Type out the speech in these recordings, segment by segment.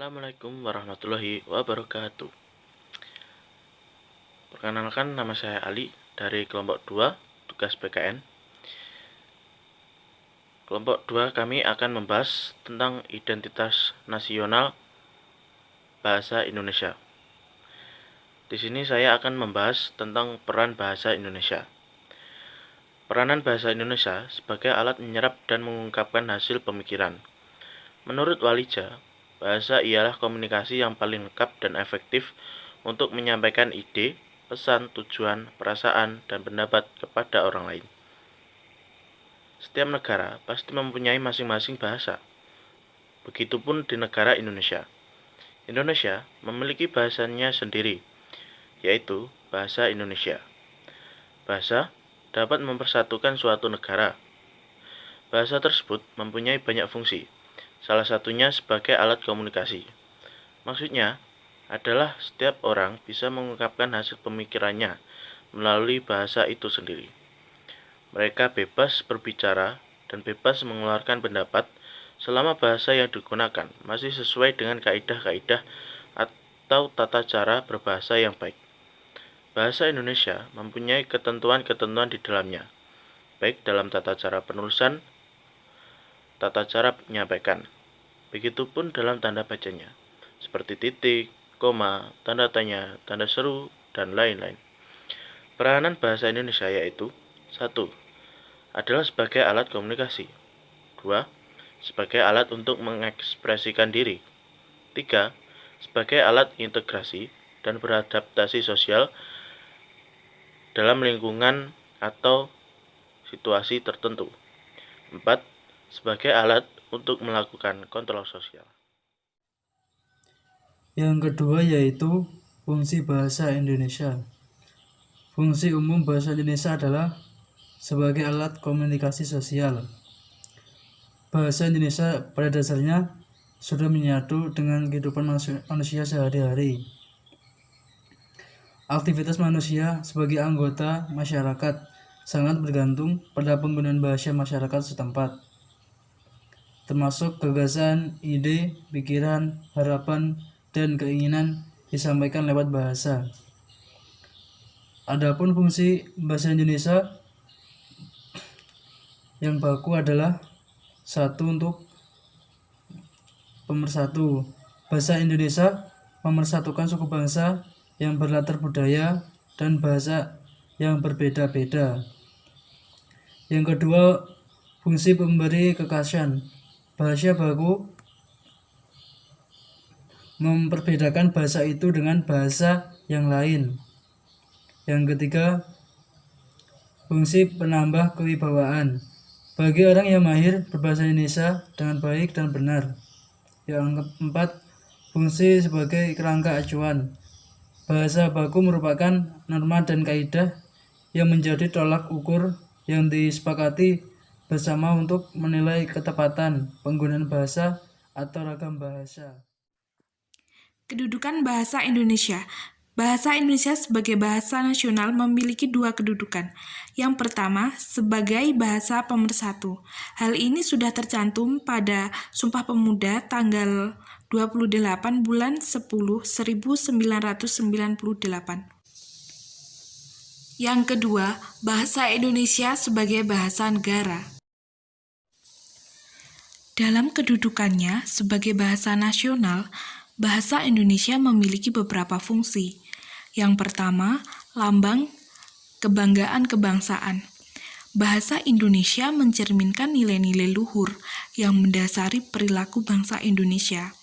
Assalamualaikum warahmatullahi wabarakatuh. Perkenalkan, nama saya Ali dari kelompok 2 tugas PKN. Kelompok 2 kami akan membahas tentang identitas nasional bahasa Indonesia. Di sini saya akan membahas tentang peran bahasa Indonesia. Peranan bahasa Indonesia sebagai alat menyerap dan mengungkapkan hasil pemikiran. Menurut Walija, bahasa ialah komunikasi yang paling lengkap dan efektif untuk menyampaikan ide, pesan, tujuan, perasaan, dan pendapat kepada orang lain. Setiap negara pasti mempunyai masing-masing bahasa. Begitupun di negara Indonesia. Indonesia memiliki bahasanya sendiri, yaitu bahasa Indonesia. Bahasa dapat mempersatukan suatu negara. Bahasa tersebut mempunyai banyak fungsi, salah satunya sebagai alat komunikasi. Maksudnya adalah setiap orang bisa mengungkapkan hasil pemikirannya melalui bahasa itu sendiri. Mereka bebas berbicara dan bebas mengeluarkan pendapat selama bahasa yang digunakan masih sesuai dengan kaidah-kaidah atau tata cara berbahasa yang baik. Bahasa Indonesia mempunyai ketentuan-ketentuan di dalamnya, baik dalam tata cara penulisan, tata cara menyampaikan, begitupun dalam tanda bacanya, seperti titik, koma, tanda tanya, tanda seru, dan lain-lain. Peranan bahasa Indonesia yaitu 1. Adalah sebagai alat komunikasi. 2. Sebagai alat untuk mengekspresikan diri. 3. Sebagai alat integrasi dan beradaptasi sosial dalam lingkungan atau situasi tertentu. 4. Sebagai alat untuk melakukan kontrol sosial. Yang kedua yaitu fungsi bahasa Indonesia. Fungsi umum bahasa Indonesia adalah sebagai alat komunikasi sosial. Bahasa Indonesia pada dasarnya sudah menyatu dengan kehidupan manusia sehari-hari. Aktivitas manusia sebagai anggota masyarakat sangat bergantung pada penggunaan bahasa masyarakat setempat, termasuk gagasan, ide, pikiran, harapan, dan keinginan disampaikan lewat bahasa. Adapun fungsi bahasa Indonesia yang baku adalah 1. Untuk pemersatu. Bahasa Indonesia memersatukan suku bangsa yang berlatar budaya dan bahasa yang berbeda-beda. Yang kedua, fungsi pemberi kekhasan. Bahasa baku memperbedakan bahasa itu dengan bahasa yang lain. Yang ketiga, fungsi penambah kewibawaan. Bagi orang yang mahir berbahasa Indonesia dengan baik dan benar. Yang keempat, fungsi sebagai kerangka acuan. Bahasa baku merupakan norma dan kaidah yang menjadi tolak ukur yang disepakati bersama untuk menilai ketepatan penggunaan bahasa atau ragam bahasa. Kedudukan bahasa Indonesia. Bahasa Indonesia sebagai bahasa nasional memiliki 2 kedudukan. Yang pertama, sebagai bahasa pemersatu. Hal ini sudah tercantum pada Sumpah Pemuda tanggal 28 bulan 10 1998. Yang kedua, bahasa Indonesia sebagai bahasa negara. Dalam kedudukannya sebagai bahasa nasional, bahasa Indonesia memiliki beberapa fungsi. Yang pertama, lambang kebanggaan kebangsaan. Bahasa Indonesia mencerminkan nilai-nilai luhur yang mendasari perilaku bangsa Indonesia.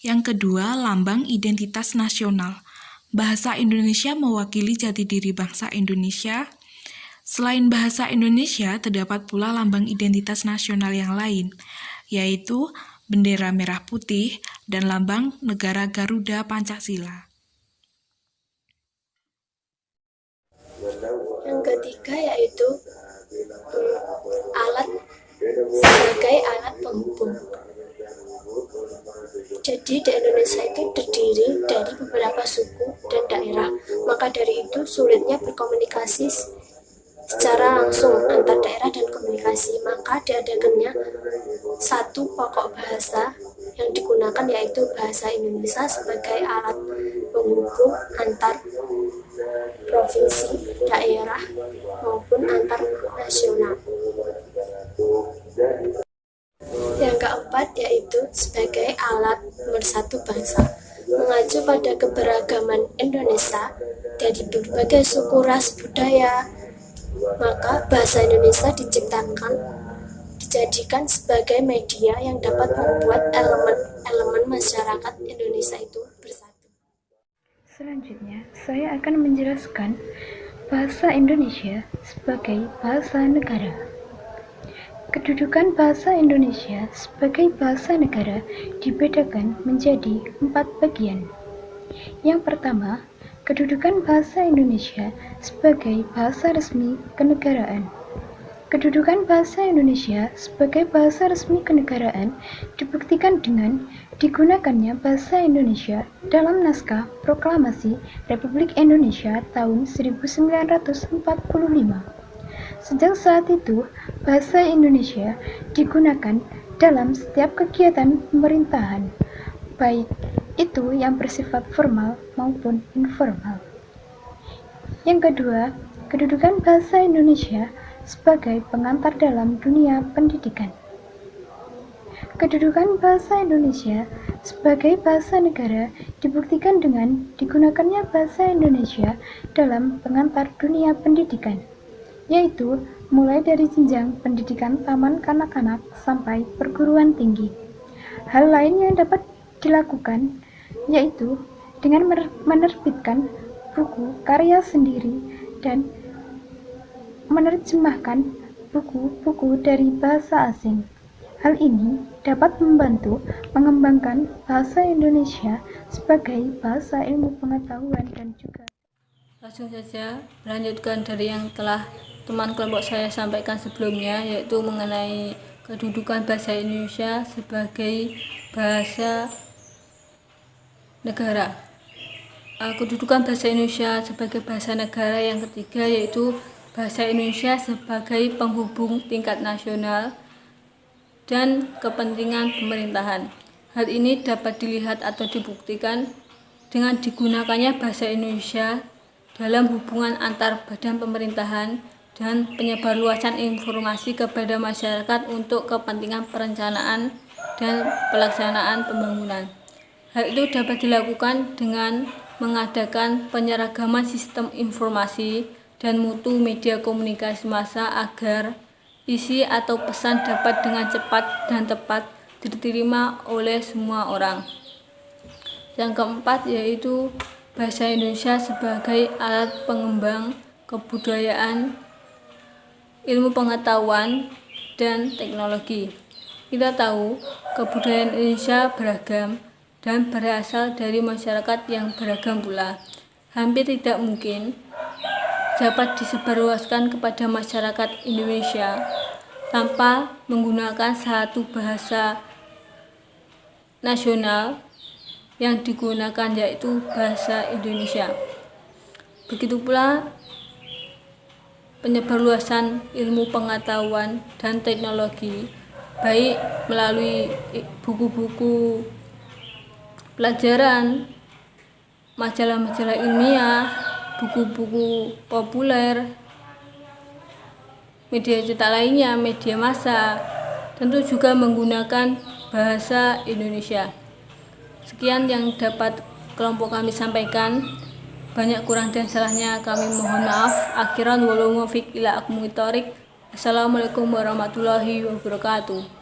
Yang kedua, lambang identitas nasional. Bahasa Indonesia mewakili jati diri bangsa Indonesia. Selain bahasa Indonesia, terdapat pula lambang identitas nasional yang lain, yaitu bendera merah putih dan lambang negara Garuda Pancasila. Yang ketiga yaitu sebagai alat penghubung. Jadi di Indonesia itu terdiri dari beberapa suku dan daerah, maka dari itu sulitnya berkomunikasi secara langsung antar daerah dan komunikasi, maka diadakannya satu pokok bahasa yang digunakan, yaitu bahasa Indonesia sebagai alat penghubung antar provinsi, daerah, maupun antar nasional. Yang keempat yaitu sebagai alat pemersatu bangsa. Mengacu pada keberagaman Indonesia dari berbagai suku, ras, budaya, maka bahasa Indonesia dijadikan sebagai media yang dapat membuat elemen-elemen masyarakat Indonesia itu bersatu. Selanjutnya, saya akan menjelaskan bahasa Indonesia sebagai bahasa negara. Kedudukan bahasa Indonesia sebagai bahasa negara dibedakan menjadi 4 bagian. Yang pertama, kedudukan bahasa Indonesia sebagai bahasa resmi kenegaraan. Kedudukan bahasa Indonesia sebagai bahasa resmi kenegaraan dibuktikan dengan digunakannya bahasa Indonesia dalam naskah Proklamasi Republik Indonesia tahun 1945. Sejak saat itu, bahasa Indonesia digunakan dalam setiap kegiatan pemerintahan, baik itu yang bersifat formal maupun informal. Yang kedua, kedudukan bahasa Indonesia sebagai pengantar dalam dunia pendidikan. Kedudukan bahasa Indonesia sebagai bahasa negara dibuktikan dengan digunakannya bahasa Indonesia dalam pengantar dunia pendidikan, yaitu mulai dari jenjang pendidikan taman kanak-kanak sampai perguruan tinggi. Hal lain yang dapat dilakukan yaitu dengan menerbitkan buku karya sendiri dan menerjemahkan buku-buku dari bahasa asing. Hal ini dapat membantu mengembangkan bahasa Indonesia sebagai bahasa ilmu pengetahuan dan juga. Langsung saja melanjutkan dari yang telah teman kelompok saya sampaikan sebelumnya, yaitu mengenai kedudukan bahasa Indonesia sebagai bahasa negara. Kedudukan bahasa Indonesia sebagai bahasa negara yang ketiga yaitu bahasa Indonesia sebagai penghubung tingkat nasional dan kepentingan pemerintahan. Hal ini dapat dilihat atau dibuktikan dengan digunakannya bahasa Indonesia dalam hubungan antar badan pemerintahan dan penyebarluasan informasi kepada masyarakat untuk kepentingan perencanaan dan pelaksanaan pembangunan. Hal itu dapat dilakukan dengan mengadakan penyeragaman sistem informasi dan mutu media komunikasi massa agar isi atau pesan dapat dengan cepat dan tepat diterima oleh semua orang. Yang keempat yaitu bahasa Indonesia sebagai alat pengembang kebudayaan, ilmu pengetahuan, dan teknologi. Kita tahu kebudayaan Indonesia beragam dan berasal dari masyarakat yang beragam pula. Hampir tidak mungkin dapat disebarluaskan kepada masyarakat Indonesia tanpa menggunakan satu bahasa nasional yang digunakan, yaitu bahasa Indonesia. Begitu pula penyebarluasan ilmu pengetahuan dan teknologi, baik melalui buku-buku pelajaran, majalah-majalah ilmiah, buku-buku populer, media cetak lainnya, media massa, tentu juga menggunakan bahasa Indonesia. Sekian yang dapat kelompok kami sampaikan. Banyak kurang dan salahnya kami mohon maaf. Akhiran walau mufiq ila akmu torik. Assalamualaikum warahmatullahi wabarakatuh.